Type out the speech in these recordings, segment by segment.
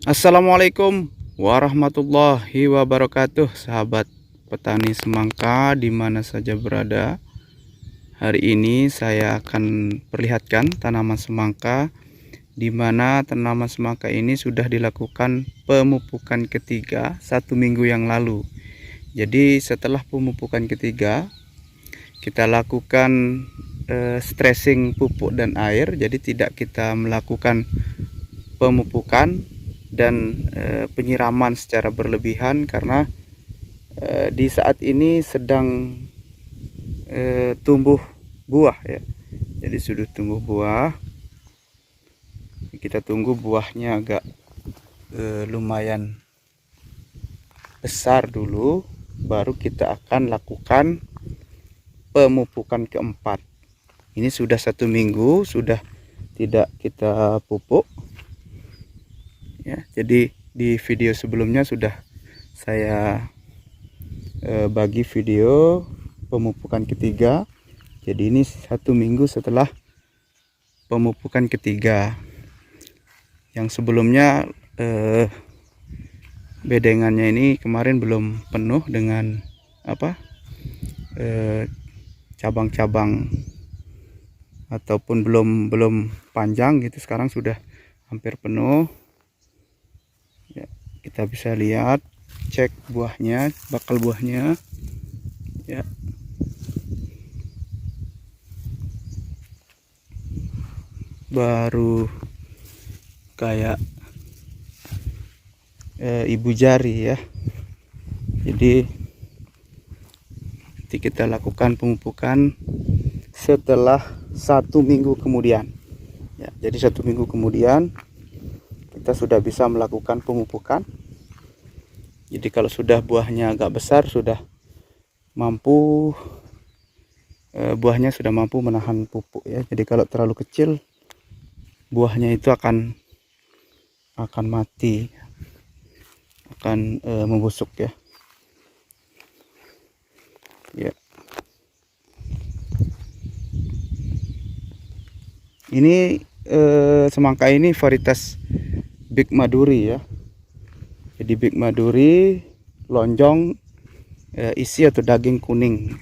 Assalamualaikum warahmatullahi wabarakatuh, sahabat petani semangka di mana saja berada. Hari ini saya akan perlihatkan tanaman semangka di mana tanaman semangka ini sudah dilakukan pemupukan ketiga 1 minggu yang lalu. Jadi setelah pemupukan ketiga kita lakukan stressing pupuk dan air. Jadi tidak kita melakukan pemupukan dan penyiraman secara berlebihan karena di saat ini sedang tumbuh buah ya. Jadi sudah tumbuh buah. Kita tunggu buahnya agak lumayan besar dulu, baru kita akan lakukan pemupukan keempat. Ini sudah 1 minggu sudah tidak kita pupuk ya. Jadi di video sebelumnya sudah saya bagi video pemupukan ketiga. Jadi ini 1 minggu setelah pemupukan ketiga. Yang sebelumnya bedengannya ini kemarin belum penuh dengan cabang-cabang ataupun belum panjang gitu. Sekarang sudah hampir penuh ya. Kita bisa lihat, cek buahnya, bakal buahnya ya. Baru kayak ibu jari ya. Jadi nanti kita lakukan pemupukan setelah 1 minggu kemudian ya. Jadi 1 minggu kemudian kita sudah bisa melakukan pemupukan. Jadi kalau sudah buahnya agak besar, sudah mampu buahnya sudah mampu menahan pupuk ya. Jadi kalau terlalu kecil, buahnya itu akan mati, akan membusuk ya. Ya. Ini semangka ini varietas Big Maduri ya. Jadi Big Maduri lonjong isi atau daging kuning.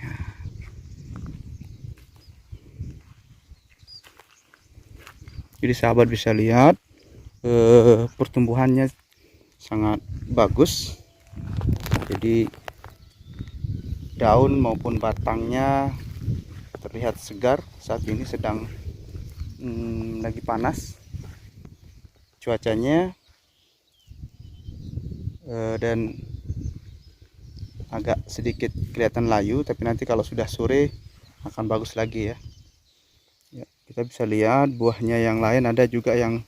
Jadi sahabat bisa lihat pertumbuhannya sangat bagus. Jadi daun maupun batangnya terlihat segar. Saat ini sedang lagi panas cuacanya dan agak sedikit kelihatan layu, tapi nanti kalau sudah sore akan bagus lagi ya. Ya, kita bisa lihat buahnya yang lain ada juga yang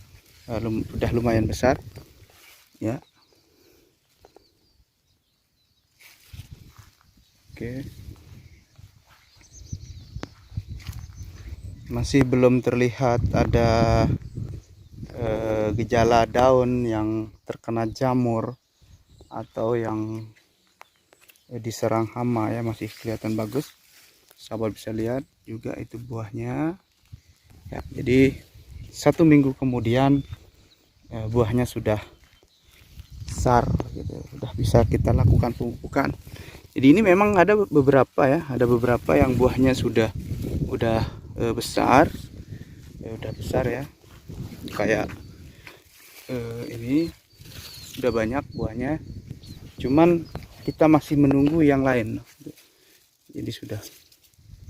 sudah lumayan besar ya. Oke, masih belum terlihat ada gejala daun yang terkena jamur atau yang diserang hama ya, masih kelihatan bagus. Sahabat bisa lihat juga itu buahnya ya. Jadi 1 minggu kemudian buahnya sudah besar gitu, sudah bisa kita lakukan pemupukan. Jadi ini memang ada beberapa ya, ada beberapa yang buahnya sudah besar ya, udah besar ya. Kayak ini sudah banyak buahnya, cuman kita masih menunggu yang lain. Jadi sudah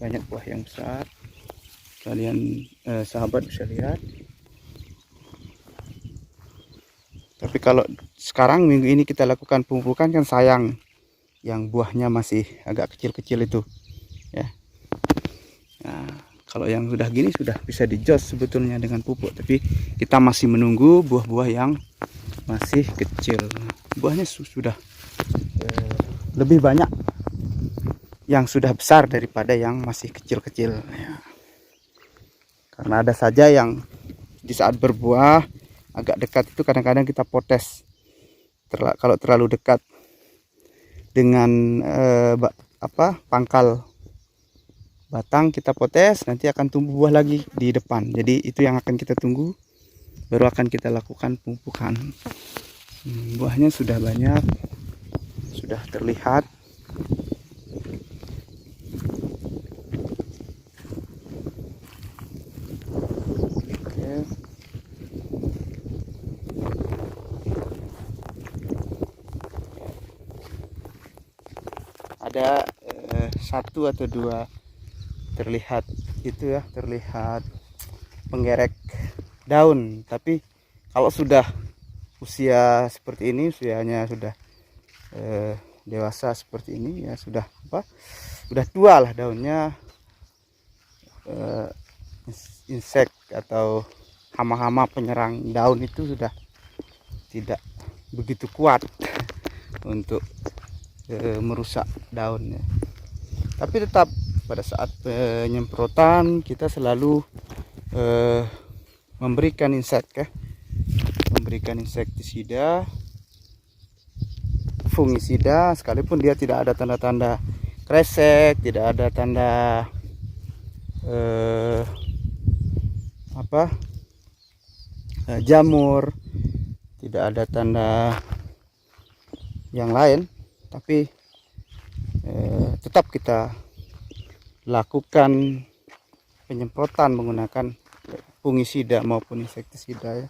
banyak buah yang besar, kalian sahabat bisa lihat. Tapi kalau sekarang minggu ini kita lakukan pemupukan kan sayang yang buahnya masih agak kecil-kecil itu ya. Nah, kalau yang sudah gini sudah bisa dijos sebetulnya dengan pupuk, tapi kita masih menunggu buah-buah yang masih kecil. Buahnya sudah lebih banyak yang sudah besar daripada yang masih kecil-kecil ya. Karena ada saja yang di saat berbuah agak dekat itu kadang-kadang kita potes. Kalau terlalu dekat dengan pangkal batang kita potes, nanti akan tumbuh buah lagi di depan. Jadi itu yang akan kita tunggu, baru akan kita lakukan pemupukan. Buahnya sudah banyak, sudah terlihat. Oke. Ada satu atau dua terlihat itu ya, terlihat penggerek daun, tapi kalau sudah usia seperti ini, usianya sudah dewasa seperti ini ya, sudah tua lah daunnya, insek atau hama-hama penyerang daun itu sudah tidak begitu kuat untuk merusak daunnya. Tapi tetap pada saat penyemprotan kita selalu memberikan insektisida, fungisida, sekalipun dia tidak ada tanda-tanda kresek, tidak ada tanda jamur, tidak ada tanda yang lain, tapi tetap kita lakukan penyemprotan menggunakan fungisida maupun insektisida ya.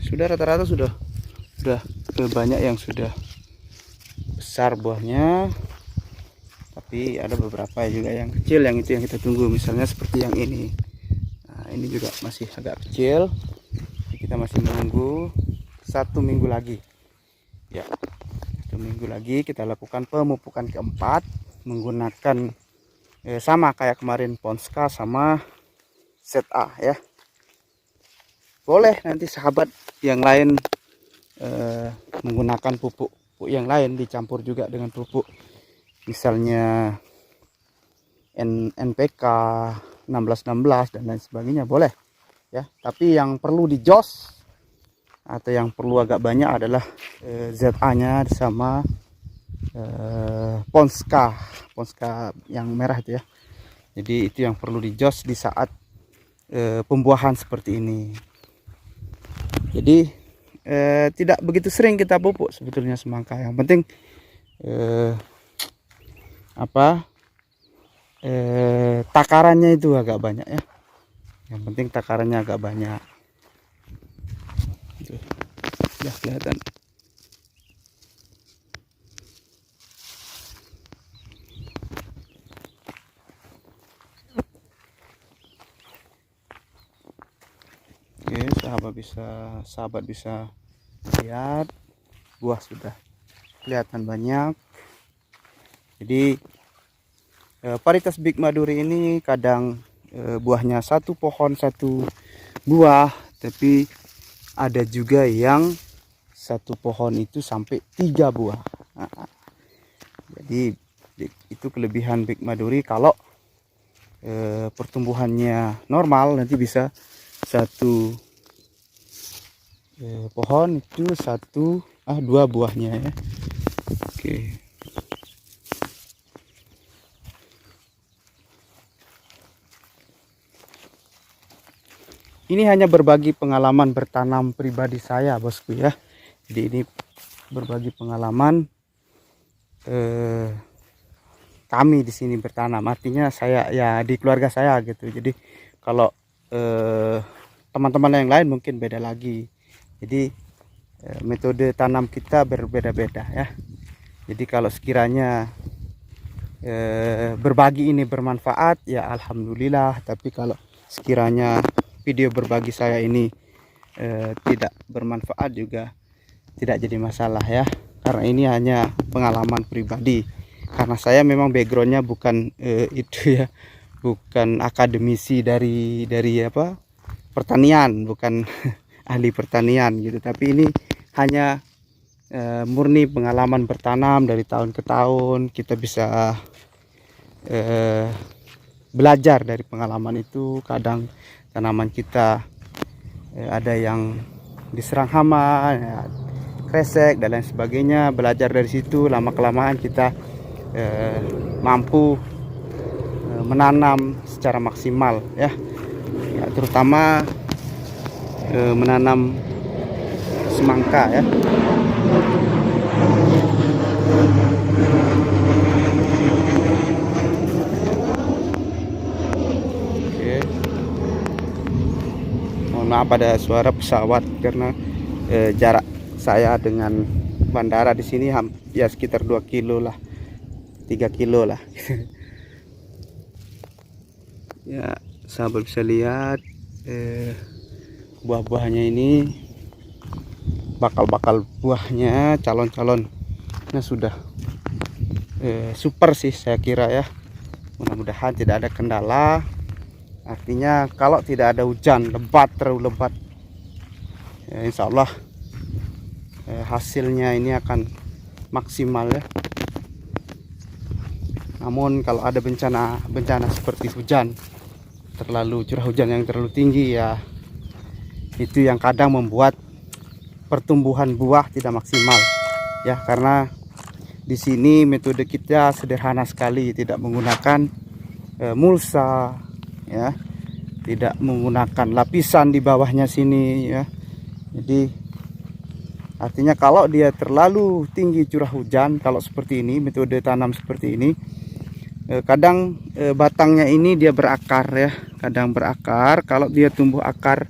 Sudah rata-rata sudah banyak yang sudah besar buahnya, tapi ada beberapa juga yang kecil, yang itu yang kita tunggu, misalnya seperti yang ini. Nah, ini juga masih agak kecil, kita masih menunggu 1 minggu lagi ya. 1 minggu lagi kita lakukan pemupukan keempat menggunakan sama kayak kemarin Ponska sama ZA ya. Boleh nanti sahabat yang lain menggunakan pupuk yang lain, dicampur juga dengan pupuk misalnya NPK 1616 dan lain sebagainya, boleh ya. Tapi yang perlu dijos atau yang perlu agak banyak adalah ZA nya sama Ponska yang merah itu ya. Jadi itu yang perlu dijos di saat pembuahan seperti ini. Jadi tidak begitu sering kita pupuk sebetulnya semangka. Yang penting takarannya itu agak banyak ya. Yang penting takarannya agak banyak. Tuh, ya kelihatan. Oke, sahabat bisa lihat buah sudah kelihatan banyak. Jadi varietas Big Maduri ini kadang buahnya satu pohon satu buah, tapi ada juga yang satu pohon itu sampai 3 buah. Nah, jadi itu kelebihan Big Maduri. Kalau pertumbuhannya normal, nanti bisa satu pohon itu 2 buahnya ya. Oke. Ini hanya berbagi pengalaman bertanam pribadi saya, bosku ya. Jadi ini berbagi pengalaman kami di sini bertanam. Artinya saya ya di keluarga saya gitu. Jadi kalau teman-teman yang lain mungkin beda lagi. Jadi metode tanam kita berbeda-beda ya. Jadi kalau sekiranya berbagi ini bermanfaat ya alhamdulillah. Tapi kalau sekiranya video berbagi saya ini tidak bermanfaat juga tidak jadi masalah ya, karena ini hanya pengalaman pribadi. Karena saya memang backgroundnya bukan itu ya, bukan akademisi dari pertanian, bukan ahli pertanian gitu, tapi ini hanya murni pengalaman bertanam. Dari tahun ke tahun kita bisa belajar dari pengalaman itu. Kadang tanaman kita ada yang diserang hama ya, kresek dan lain sebagainya. Belajar dari situ, lama kelamaan kita mampu menanam secara maksimal ya, terutama menanam semangka ya. Oke. Mohon maaf ada suara pesawat karena jarak saya dengan bandara di sini ya sekitar 2 kilo lah, 3 kilo lah. Ya, sahabat bisa lihat buah-buahnya ini, bakal-bakal buahnya, calon-calonnya sudah super sih saya kira ya. Mudah-mudahan tidak ada kendala. Artinya kalau tidak ada hujan lebat, terlalu lebat, ya, insya Allah hasilnya ini akan maksimal ya. Namun kalau ada bencana seperti hujan, curah hujan yang terlalu tinggi ya, itu yang kadang membuat pertumbuhan buah tidak maksimal ya. Karena di sini metode kita sederhana sekali, tidak menggunakan mulsa ya, tidak menggunakan lapisan di bawahnya sini ya. Jadi artinya kalau dia terlalu tinggi curah hujan, kalau seperti ini, metode tanam seperti ini, kadang batangnya ini dia berakar ya, kadang berakar. Kalau dia tumbuh akar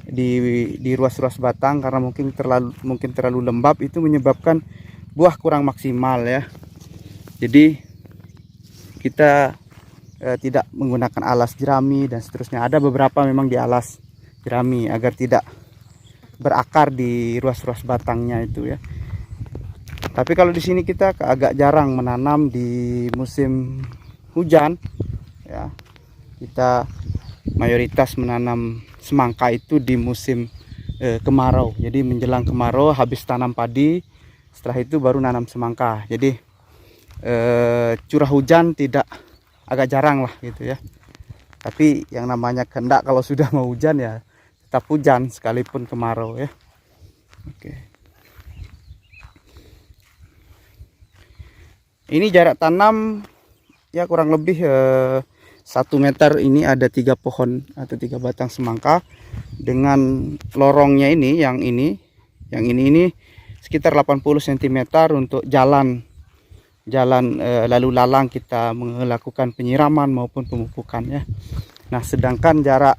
di ruas-ruas batang karena mungkin terlalu lembab, itu menyebabkan buah kurang maksimal ya. Jadi kita tidak menggunakan alas jerami dan seterusnya. Ada beberapa memang di alas jerami agar tidak berakar di ruas-ruas batangnya itu ya. Tapi kalau di sini kita agak jarang menanam di musim hujan ya. Kita mayoritas menanam semangka itu di musim kemarau. Jadi menjelang kemarau habis tanam padi, setelah itu baru nanam semangka. Jadi curah hujan agak jarang lah gitu ya. Tapi yang namanya kehendak, kalau sudah mau hujan ya tetap hujan sekalipun kemarau ya. Oke. Ini jarak tanam ya kurang lebih 1 meter. Ini ada 3 pohon atau 3 batang semangka dengan lorongnya ini, yang ini sekitar 80 cm untuk jalan lalu lalang kita melakukan penyiraman maupun pemupukan ya. Nah, sedangkan jarak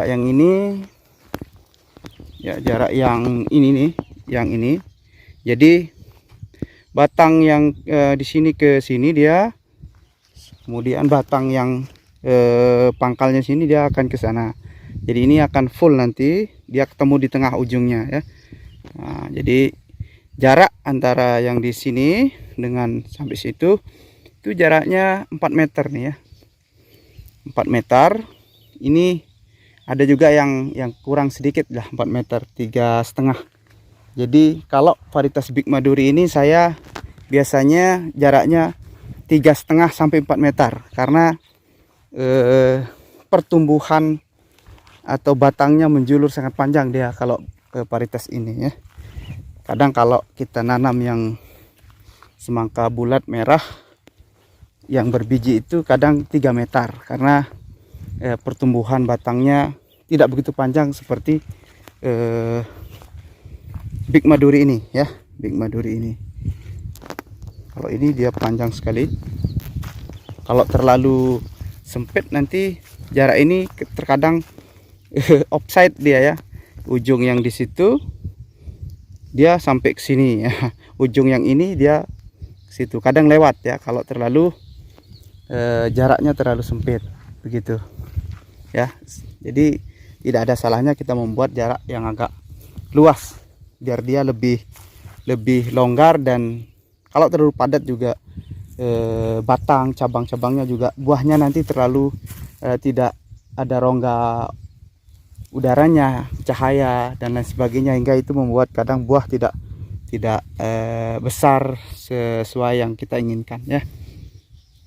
yang ini ya, jarak yang ini nih, yang ini. Jadi batang yang di sini ke sini dia, kemudian batang yang pangkalnya sini dia akan ke sana. Jadi ini akan full, nanti dia ketemu di tengah ujungnya ya. Nah, jadi jarak antara yang di sini dengan sampai situ itu jaraknya 4 meter nih ya. 4 meter. Ini ada juga yang kurang sedikit lah, 4 meter, 3,5. Jadi kalau varietas Big Maduri ini saya biasanya jaraknya 3,5 sampai 4 meter karena pertumbuhan atau batangnya menjulur sangat panjang dia kalau varietas ini ya. Kadang kalau kita nanam yang semangka bulat merah yang berbiji itu kadang 3 meter karena pertumbuhan batangnya tidak begitu panjang seperti Big Maduri ini ya. Big Maduri ini, kalau ini dia panjang sekali. Kalau terlalu sempit nanti jarak ini terkadang offside dia ya. Ujung yang di situ dia sampai ke sini ya. Ujung yang ini dia ke situ. Kadang lewat ya kalau terlalu jaraknya terlalu sempit begitu ya. Jadi tidak ada salahnya kita membuat jarak yang agak luas biar dia lebih longgar, dan kalau terlalu padat juga batang cabang-cabangnya juga buahnya nanti terlalu tidak ada rongga udaranya, cahaya dan lain sebagainya, hingga itu membuat kadang buah tidak besar sesuai yang kita inginkan ya.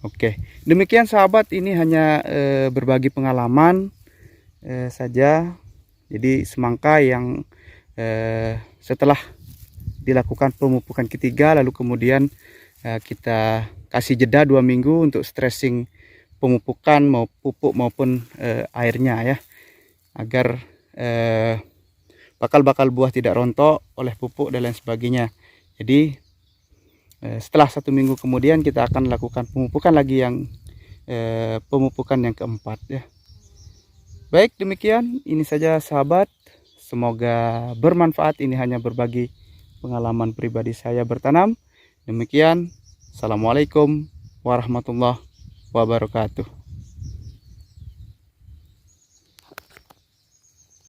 Oke, demikian sahabat, ini hanya berbagi pengalaman saja. Jadi semangka yang setelah dilakukan pemupukan ketiga lalu kemudian kita kasih jeda 2 minggu untuk stressing pemupukan mau pupuk maupun airnya ya, agar bakal buah tidak rontok oleh pupuk dan lain sebagainya. Jadi setelah 1 minggu kemudian kita akan lakukan pemupukan lagi yang pemupukan yang keempat ya. Baik, demikian ini saja sahabat, semoga bermanfaat. Ini hanya berbagi pengalaman pribadi saya bertanam. Demikian, assalamualaikum warahmatullahi wabarakatuh.